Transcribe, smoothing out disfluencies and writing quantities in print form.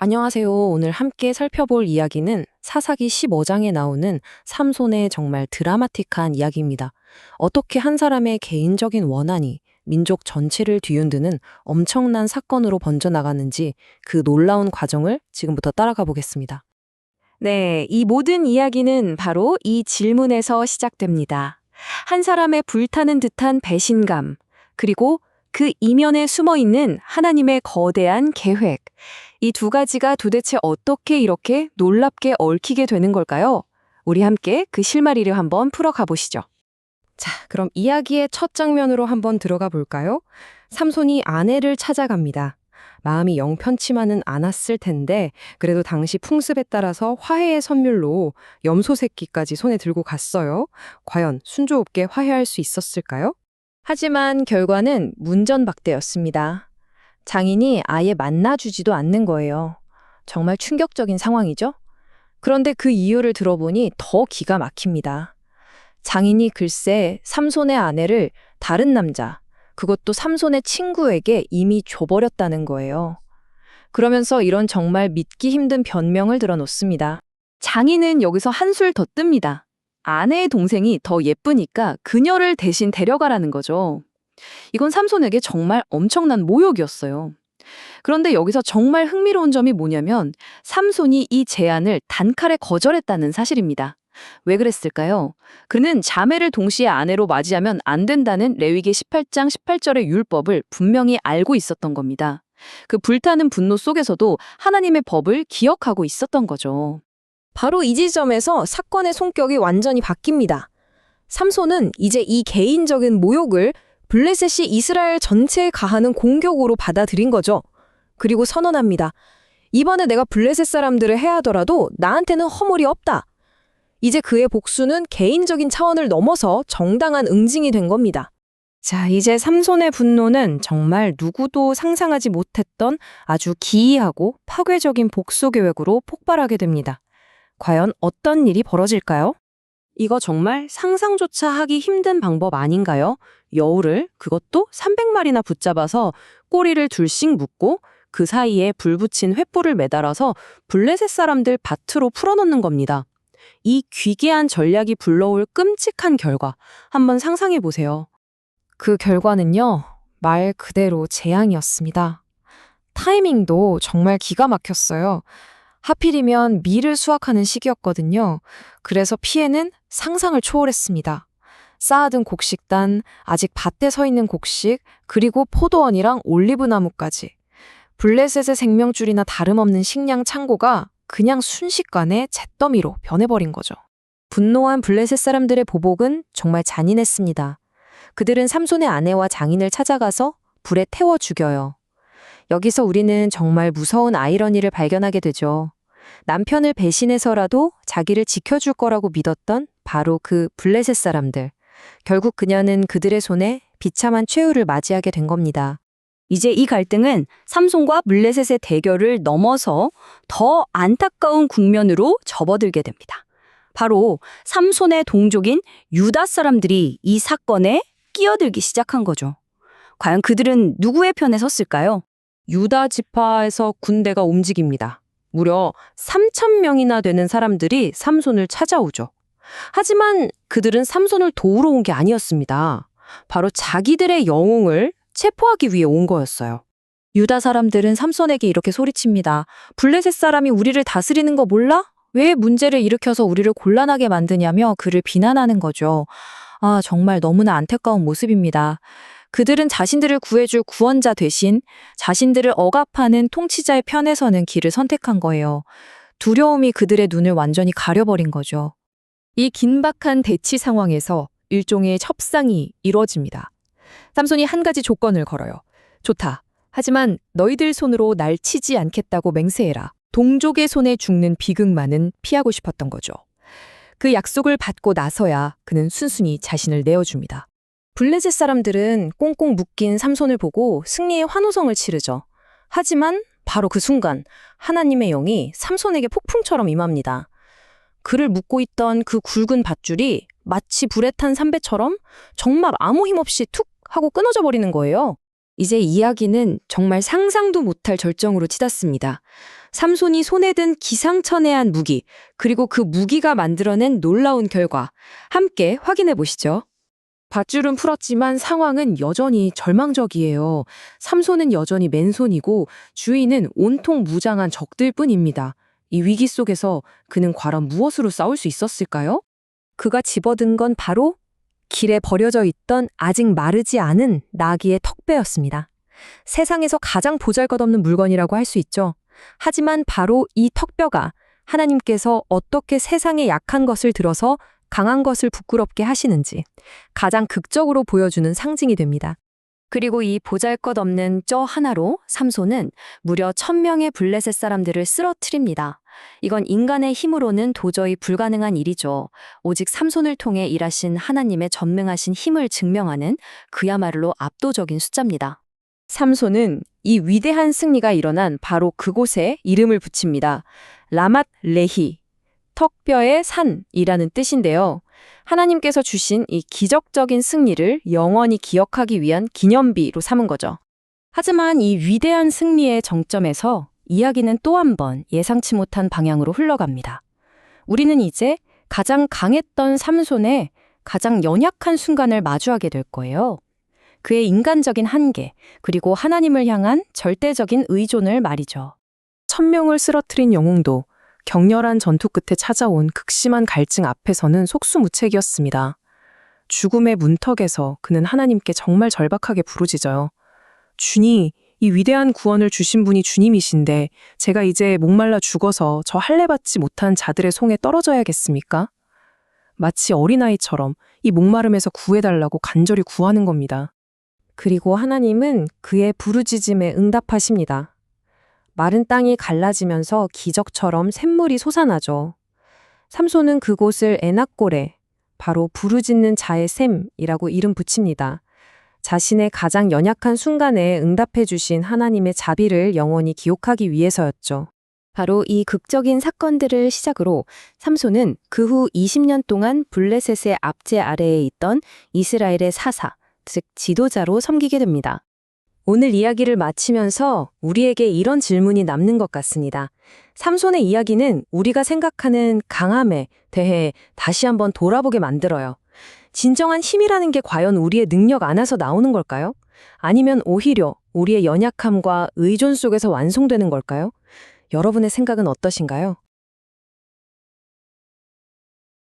안녕하세요. 오늘 함께 살펴볼 이야기는 사사기 15장에 나오는 삼손의 정말 드라마틱한 이야기입니다. 어떻게 한 사람의 개인적인 원한이 민족 전체를 뒤흔드는 엄청난 사건으로 번져나가는지 그 놀라운 과정을 지금부터 따라가 보겠습니다. 네, 이 모든 이야기는 바로 이 질문에서 시작됩니다. 한 사람의 불타는 듯한 배신감, 그리고 그 이면에 숨어 있는 하나님의 거대한 계획. 이 두 가지가 도대체 어떻게 이렇게 놀랍게 얽히게 되는 걸까요? 우리 함께 그 실마리를 한번 풀어가 보시죠. 자, 그럼 이야기의 첫 장면으로 한번 들어가 볼까요? 삼손이 아내를 찾아갑니다. 마음이 영 편치만은 않았을 텐데 그래도 당시 풍습에 따라서 화해의 선물로 염소 새끼까지 손에 들고 갔어요. 과연 순조롭게 화해할 수 있었을까요? 하지만 결과는 문전박대였습니다. 장인이 아예 만나주지도 않는 거예요. 정말 충격적인 상황이죠? 그런데 그 이유를 들어보니 더 기가 막힙니다. 장인이 글쎄 삼손의 아내를 다른 남자, 그것도 삼손의 친구에게 이미 줘버렸다는 거예요. 그러면서 이런 정말 믿기 힘든 변명을 들어놓습니다. 장인은 여기서 한술 더 뜹니다. 아내의 동생이 더 예쁘니까 그녀를 대신 데려가라는 거죠. 이건 삼손에게 정말 엄청난 모욕이었어요. 그런데 여기서 정말 흥미로운 점이 뭐냐면 삼손이 이 제안을 단칼에 거절했다는 사실입니다. 왜 그랬을까요? 그는 자매를 동시에 아내로 맞이하면 안 된다는 레위기 18장 18절의 율법을 분명히 알고 있었던 겁니다. 그 불타는 분노 속에서도 하나님의 법을 기억하고 있었던 거죠. 바로 이 지점에서 사건의 성격이 완전히 바뀝니다. 삼손은 이제 이 개인적인 모욕을 블레셋이 이스라엘 전체에 가하는 공격으로 받아들인 거죠. 그리고 선언합니다. 이번에 내가 블레셋 사람들을 해하더라도 나한테는 허물이 없다. 이제 그의 복수는 개인적인 차원을 넘어서 정당한 응징이 된 겁니다. 자, 이제 삼손의 분노는 정말 누구도 상상하지 못했던 아주 기이하고 파괴적인 복수 계획으로 폭발하게 됩니다. 과연 어떤 일이 벌어질까요? 이거 정말 상상조차 하기 힘든 방법 아닌가요? 여우를, 그것도 300마리나 붙잡아서 꼬리를 둘씩 묶고 그 사이에 불 붙인 횃불을 매달아서 블레셋 사람들 밭으로 풀어넣는 겁니다. 이 귀괴한 전략이 불러올 끔찍한 결과, 한번 상상해 보세요. 그 결과는요, 말 그대로 재앙이었습니다. 타이밍도 정말 기가 막혔어요. 하필이면 밀을 수확하는 시기였거든요. 그래서 피해는 상상을 초월했습니다. 쌓아둔 곡식단, 아직 밭에 서 있는 곡식, 그리고 포도원이랑 올리브나무까지. 블레셋의 생명줄이나 다름없는 식량 창고가 그냥 순식간에 잿더미로 변해버린 거죠. 분노한 블레셋 사람들의 보복은 정말 잔인했습니다. 그들은 삼손의 아내와 장인을 찾아가서 불에 태워 죽여요. 여기서 우리는 정말 무서운 아이러니를 발견하게 되죠. 남편을 배신해서라도 자기를 지켜줄 거라고 믿었던 바로 그 블레셋 사람들. 결국 그녀는 그들의 손에 비참한 최후를 맞이하게 된 겁니다. 이제 이 갈등은 삼손과 블레셋의 대결을 넘어서 더 안타까운 국면으로 접어들게 됩니다. 바로 삼손의 동족인 유다 사람들이 이 사건에 끼어들기 시작한 거죠. 과연 그들은 누구의 편에 섰을까요? 유다 지파에서 군대가 움직입니다. 무려 3,000명이나 되는 사람들이 삼손을 찾아오죠. 하지만 그들은 삼손을 도우러 온 게 아니었습니다. 바로 자기들의 영웅을 체포하기 위해 온 거였어요. 유다 사람들은 삼손에게 이렇게 소리칩니다. 블레셋 사람이 우리를 다스리는 거 몰라? 왜 문제를 일으켜서 우리를 곤란하게 만드냐며 그를 비난하는 거죠. 아, 정말 너무나 안타까운 모습입니다. 그들은 자신들을 구해줄 구원자 대신 자신들을 억압하는 통치자의 편에 서는 길을 선택한 거예요. 두려움이 그들의 눈을 완전히 가려버린 거죠. 이 긴박한 대치 상황에서 일종의 협상이 이루어집니다. 삼손이 한 가지 조건을 걸어요. 좋다. 하지만 너희들 손으로 날 치지 않겠다고 맹세해라. 동족의 손에 죽는 비극만은 피하고 싶었던 거죠. 그 약속을 받고 나서야 그는 순순히 자신을 내어줍니다. 블레셋 사람들은 꽁꽁 묶인 삼손을 보고 승리의 환호성을 치르죠. 하지만 바로 그 순간 하나님의 영이 삼손에게 폭풍처럼 임합니다. 그를 묶고 있던 그 굵은 밧줄이 마치 불에 탄 삼배처럼 정말 아무 힘없이 툭 하고 끊어져 버리는 거예요. 이제 이야기는 정말 상상도 못할 절정으로 치닫습니다. 삼손이 손에 든 기상천외한 무기, 그리고 그 무기가 만들어낸 놀라운 결과, 함께 확인해 보시죠. 밧줄은 풀었지만 상황은 여전히 절망적이에요. 삼손은 여전히 맨손이고 주위는 온통 무장한 적들 뿐입니다. 이 위기 속에서 그는 과연 무엇으로 싸울 수 있었을까요? 그가 집어든 건 바로 길에 버려져 있던 아직 마르지 않은 나귀의 턱뼈였습니다. 세상에서 가장 보잘것없는 물건이라고 할 수 있죠. 하지만 바로 이 턱뼈가 하나님께서 어떻게 세상에 약한 것을 들어서 강한 것을 부끄럽게 하시는지 가장 극적으로 보여주는 상징이 됩니다. 그리고 이 보잘것없는 쪄 하나로 삼손은 무려 1000명의 블레셋 사람들을 쓰러뜨립니다. 이건 인간의 힘으로는 도저히 불가능한 일이죠. 오직 삼손을 통해 일하신 하나님의 전능하신 힘을 증명하는 그야말로 압도적인 숫자입니다. 삼손은 이 위대한 승리가 일어난 바로 그곳에 이름을 붙입니다. 라맛 레히, 턱뼈의 산이라는 뜻인데요. 하나님께서 주신 이 기적적인 승리를 영원히 기억하기 위한 기념비로 삼은 거죠. 하지만 이 위대한 승리의 정점에서 이야기는 또 한 번 예상치 못한 방향으로 흘러갑니다. 우리는 이제 가장 강했던 삼손의 가장 연약한 순간을 마주하게 될 거예요. 그의 인간적인 한계, 그리고 하나님을 향한 절대적인 의존을 말이죠. 1000명을 쓰러뜨린 영웅도 격렬한 전투 끝에 찾아온 극심한 갈증 앞에서는 속수무책이었습니다. 죽음의 문턱에서 그는 하나님께 정말 절박하게 부르짖어요. 주님, 이 위대한 구원을 주신 분이 주님이신데 제가 이제 목말라 죽어서 저 할례받지 못한 자들의 송에 떨어져야겠습니까? 마치 어린아이처럼 이 목마름에서 구해달라고 간절히 구하는 겁니다. 그리고 하나님은 그의 부르짖음에 응답하십니다. 마른 땅이 갈라지면서 기적처럼 샘물이 솟아나죠. 삼손은 그곳을 에낙고레, 바로 부르짖는 자의 샘이라고 이름 붙입니다. 자신의 가장 연약한 순간에 응답해 주신 하나님의 자비를 영원히 기억하기 위해서였죠. 바로 이 극적인 사건들을 시작으로 삼손은 그 후 20년 동안 블레셋의 압제 아래에 있던 이스라엘의 사사, 즉 지도자로 섬기게 됩니다. 오늘 이야기를 마치면서 우리에게 이런 질문이 남는 것 같습니다. 삼손의 이야기는 우리가 생각하는 강함에 대해 다시 한번 돌아보게 만들어요. 진정한 힘이라는 게 과연 우리의 능력 안에서 나오는 걸까요? 아니면 오히려 우리의 연약함과 의존 속에서 완성되는 걸까요? 여러분의 생각은 어떠신가요?